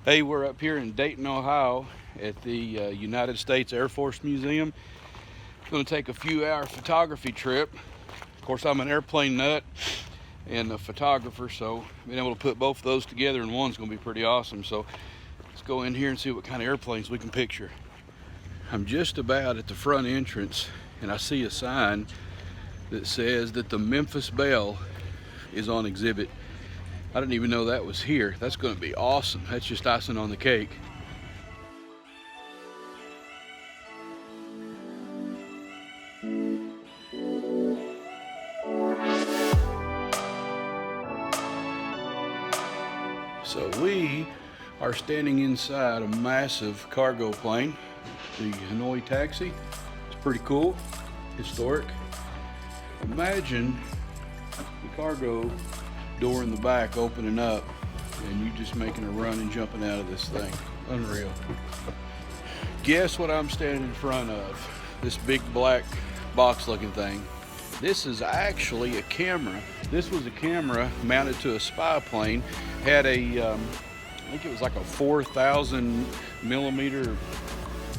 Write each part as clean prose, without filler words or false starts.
Hey, we're up here in Dayton, Ohio at the United States Air Force Museum. Going to take a few hour photography trip. Of course, I'm an airplane nut and a photographer, so being able to put both of those together in one's going to be pretty awesome. So let's go in here and see what kind of airplanes we can picture. I'm just about at the front entrance and I see a sign that says that the Memphis Belle is on exhibit. I didn't even know that was here. That's going to be awesome. That's just icing on the cake. So we are standing inside a massive cargo plane, the Hanoi Taxi. It's pretty cool, historic. Imagine the cargo door in the back opening up and you just making a run and jumping out of this thing. Unreal. Guess what I'm standing in front of? This big black box looking thing. This is actually a camera. This was a camera mounted to a spy plane. Had a, I think it was like a 4,000 millimeter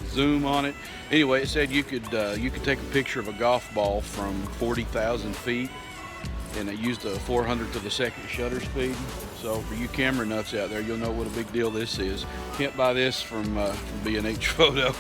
zoom on it. Anyway, it said you could take a picture of a golf ball from 40,000 feet. And it used a 400th of a second shutter speed. So for you camera nuts out there, you'll know what a big deal this is. Can't buy this from B&H Photo.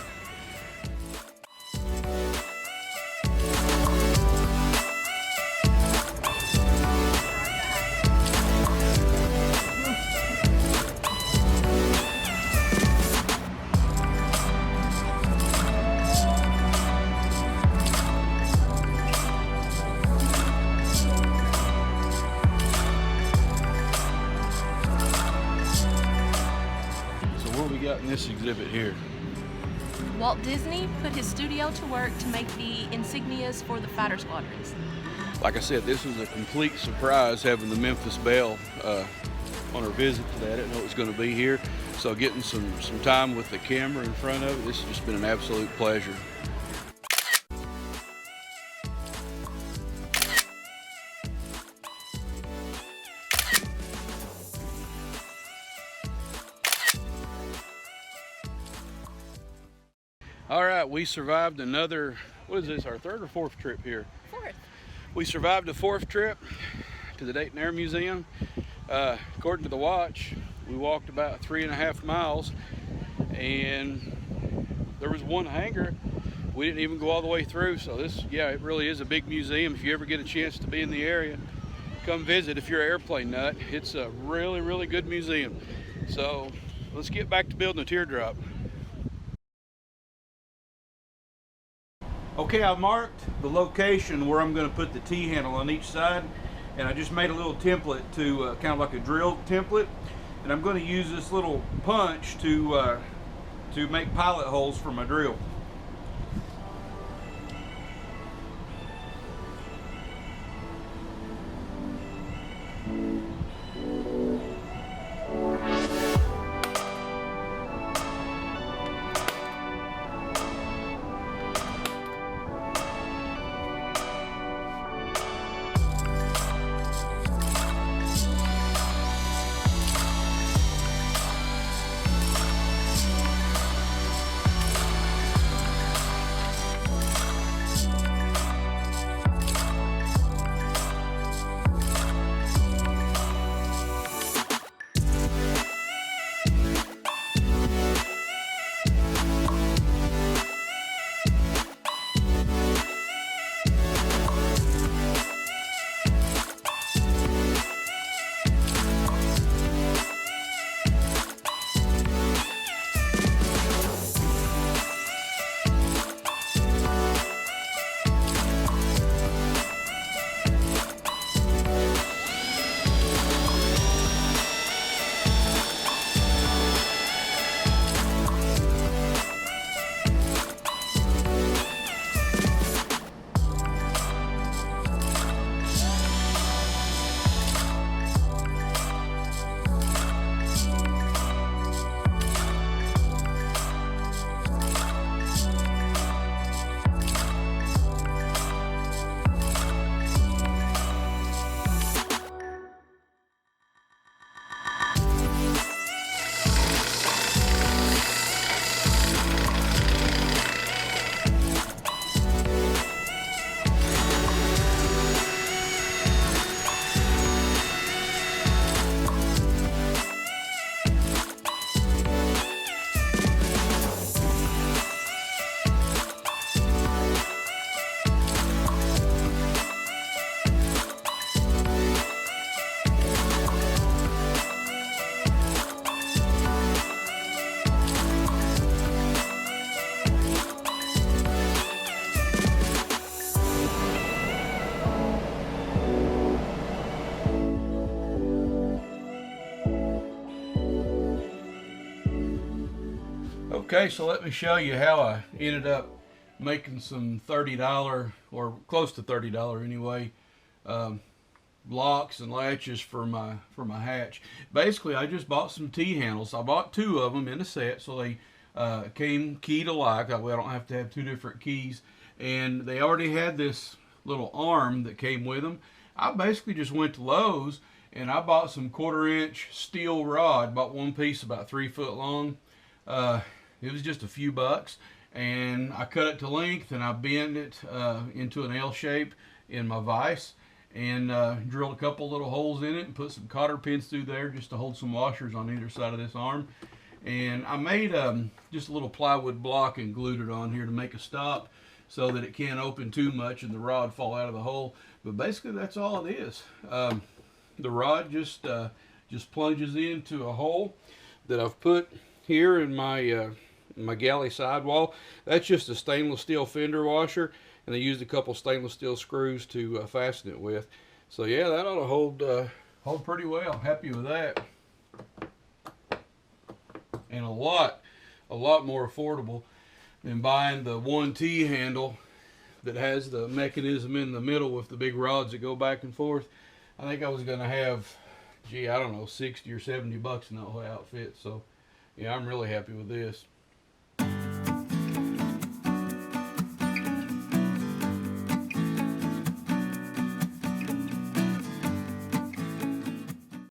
In this exhibit here, Walt Disney put his studio to work to make the insignias for the fighter squadrons. Like I said, this was a complete surprise having the Memphis Belle on our visit today. I didn't know it was going to be here, so getting some time with the camera in front of it, this has just been an absolute pleasure. All right, we survived another, what is this, our third or fourth trip here? Fourth. We survived a fourth trip to the Dayton Air Museum. According to the watch, we walked about 3.5 miles and there was one hangar. We didn't even go all the way through. So this, yeah, it really is a big museum. If you ever get a chance to be in the area, come visit if you're an airplane nut. It's a really, really good museum. So let's get back to building a teardrop. Okay, I marked the location where I'm going to put the T-handle on each side, and I just made a little template to kind of like a drill template, and I'm going to use this little punch to make pilot holes for my drill. Okay, so let me show you how I ended up making some $30 or close to $30 anyway locks and latches for my hatch. Basically, I just bought some T-handles. I bought 2 of them in a set, so they came keyed alike. That way I don't have to have 2 different keys. And they already had this little arm that came with them. I basically just went to Lowe's and I bought some 1/4-inch steel rod. Bought one piece about 3 foot long. It was just a few bucks, and I cut it to length and I bent it into an L shape in my vise, and drilled a couple little holes in it and put some cotter pins through there just to hold some washers on either side of this arm. And I made just a little plywood block and glued it on here to make a stop so that it can't open too much and the rod fall out of the hole. But basically that's all it is. The rod just plunges into a hole that I've put here in my galley sidewall. That's just a stainless steel fender washer, and they used a couple stainless steel screws to fasten it with. So yeah, that ought to hold pretty well. Happy with that. And a lot more affordable than buying the 1T handle that has the mechanism in the middle with the big rods that go back and forth. I think I was gonna have, gee, I don't know, 60 or 70 bucks in that whole outfit. So yeah, I'm really happy with this.